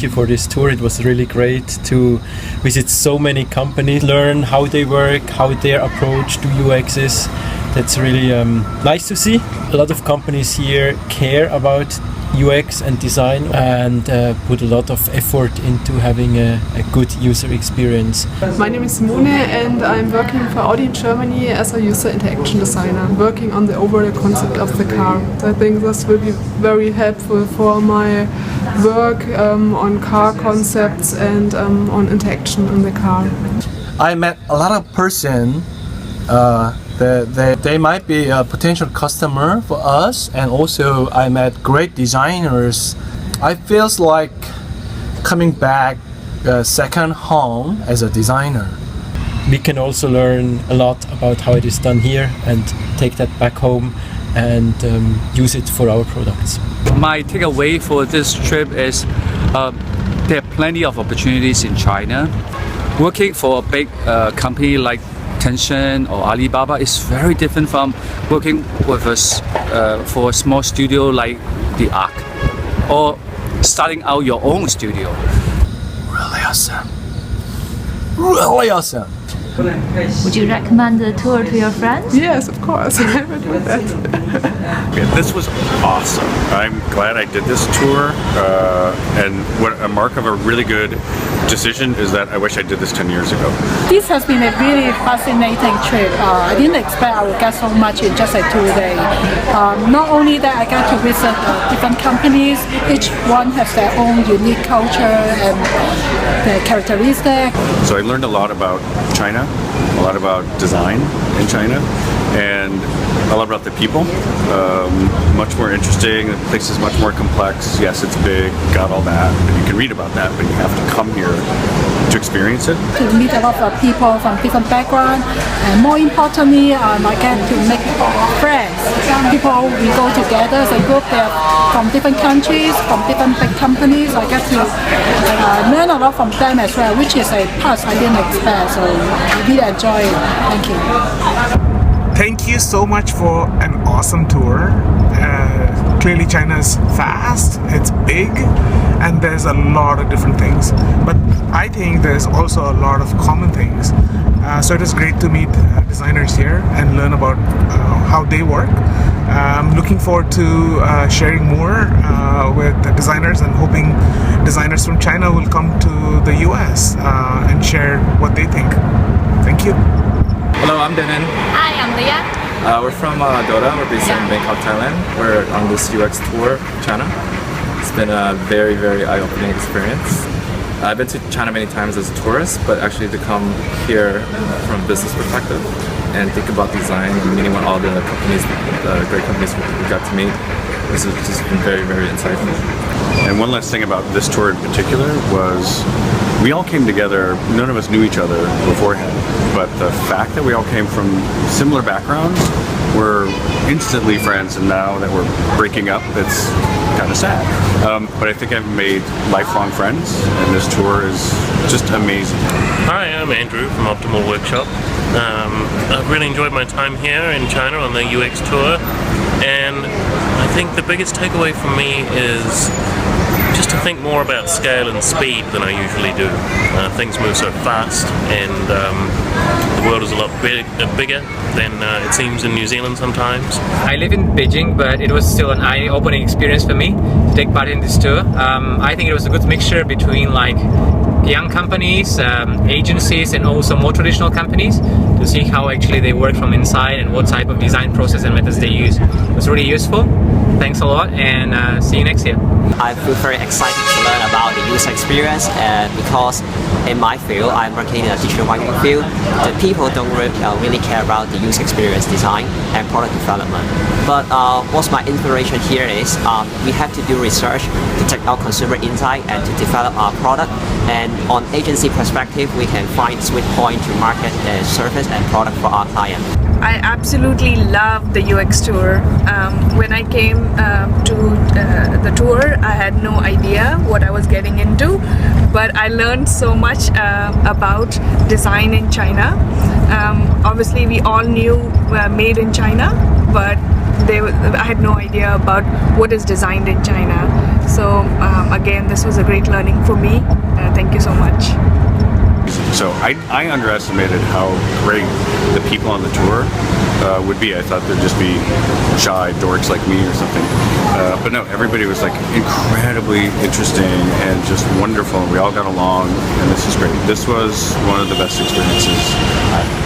thank you for this tour. It was really great to visit so many companies, learn how they work, how their approach to UX is. That's really nice to see. A lot of companies here care about UX and design and put a lot of effort into having a good user experience. My name is Simone and I'm working for Audi in Germany as a user interaction designer, working on the overall concept of the car. I think this will be very helpful for my work on car concepts and on interaction in the car. I met a lot of person. They might be a potential customer for us, and also I met great designers. I feels like coming back second home as a designer. We can also learn a lot about how it is done here and take that back home and use it for our products. My takeaway for this trip is there are plenty of opportunities in China. Working for a big company like Tencent or Alibaba is very different from working with us for a small studio like the Arc or starting out your own studio. Really awesome. Really awesome. Would you recommend the tour to your friends? Yes, of course. I would do that. Yeah, this was awesome. I'm glad I did this tour, and what a mark of a really good decision is that I wish I did this 10 years ago. This has been a really fascinating trip. I didn't expect I would get so much in just a 2 day. Not only that, I got to visit different companies. Each one has their own unique culture and their characteristics. So I learned a lot about China, a lot about design in China, and a lot about the people. Much more interesting, the place is much more complex. Yes, it's big, got all that, and you can read about that, but you have to come here to experience it. To meet a lot of people from different backgrounds, and more importantly, I get to make friends. People, we go together as a group, they're from different countries, from different big companies. I get to learn a lot from them as well, which is a part I didn't expect, so I really enjoy it. Thank you. Thank you so much for an awesome tour. Clearly China's fast, it's big, and there's a lot of different things. But I think there's also a lot of common things. So it is great to meet designers here and learn about how they work. I'm looking forward to sharing more with the designers and hoping designers from China will come to the US and share what they think. Thank you. Hello, I'm Denan. Hi, I'm Leah. We're from Dota. We're based in Bangkok, Thailand. We're on this UX tour of China. It's been a very, very eye-opening experience. I've been to China many times as a tourist, but actually to come here from a business perspective and think about design and meeting all the companies, great companies we got to meet, this has just been very, very insightful. And one last thing about this tour in particular was we all came together, none of us knew each other beforehand, but the fact that we all came from similar backgrounds, we're instantly friends, and now that we're breaking up, it's kind of sad. But I think I've made lifelong friends, and this tour is just amazing. Hi, I'm Andrew from Optimal Workshop. I've really enjoyed my time here in China on the UX tour, and I think the biggest takeaway for me is just to think more about scale and speed than I usually do. Things move so fast, and the world is a lot bigger than it seems in New Zealand sometimes. I live in Beijing, but it was still an eye-opening experience for me to take part in this tour. I think it was a good mixture between like young companies, agencies, and also more traditional companies to see how actually they work from inside and what type of design process and methods they use. It was really useful. Thanks a lot, and see you next year. I feel very excited to learn about the user experience, and because in my field, I'm working in a digital marketing field, the people don't really care about the user experience design and product development. But what's my inspiration here is we have to do research to take out consumer insight and to develop our product. And on agency perspective, we can find sweet point to market the service and product for our client. I absolutely love the UX tour. When I came to the tour, I had no idea what I was getting into, but I learned so much about design in China. Obviously, we all knew made in China, but I had no idea about what is designed in China. So again, this was a great learning for me. Thank you so much. So I underestimated how great the people on the tour would be. I thought there'd just be shy dorks like me or something. But no, everybody was like incredibly interesting and just wonderful. We all got along, and this is great. This was one of the best experiences I've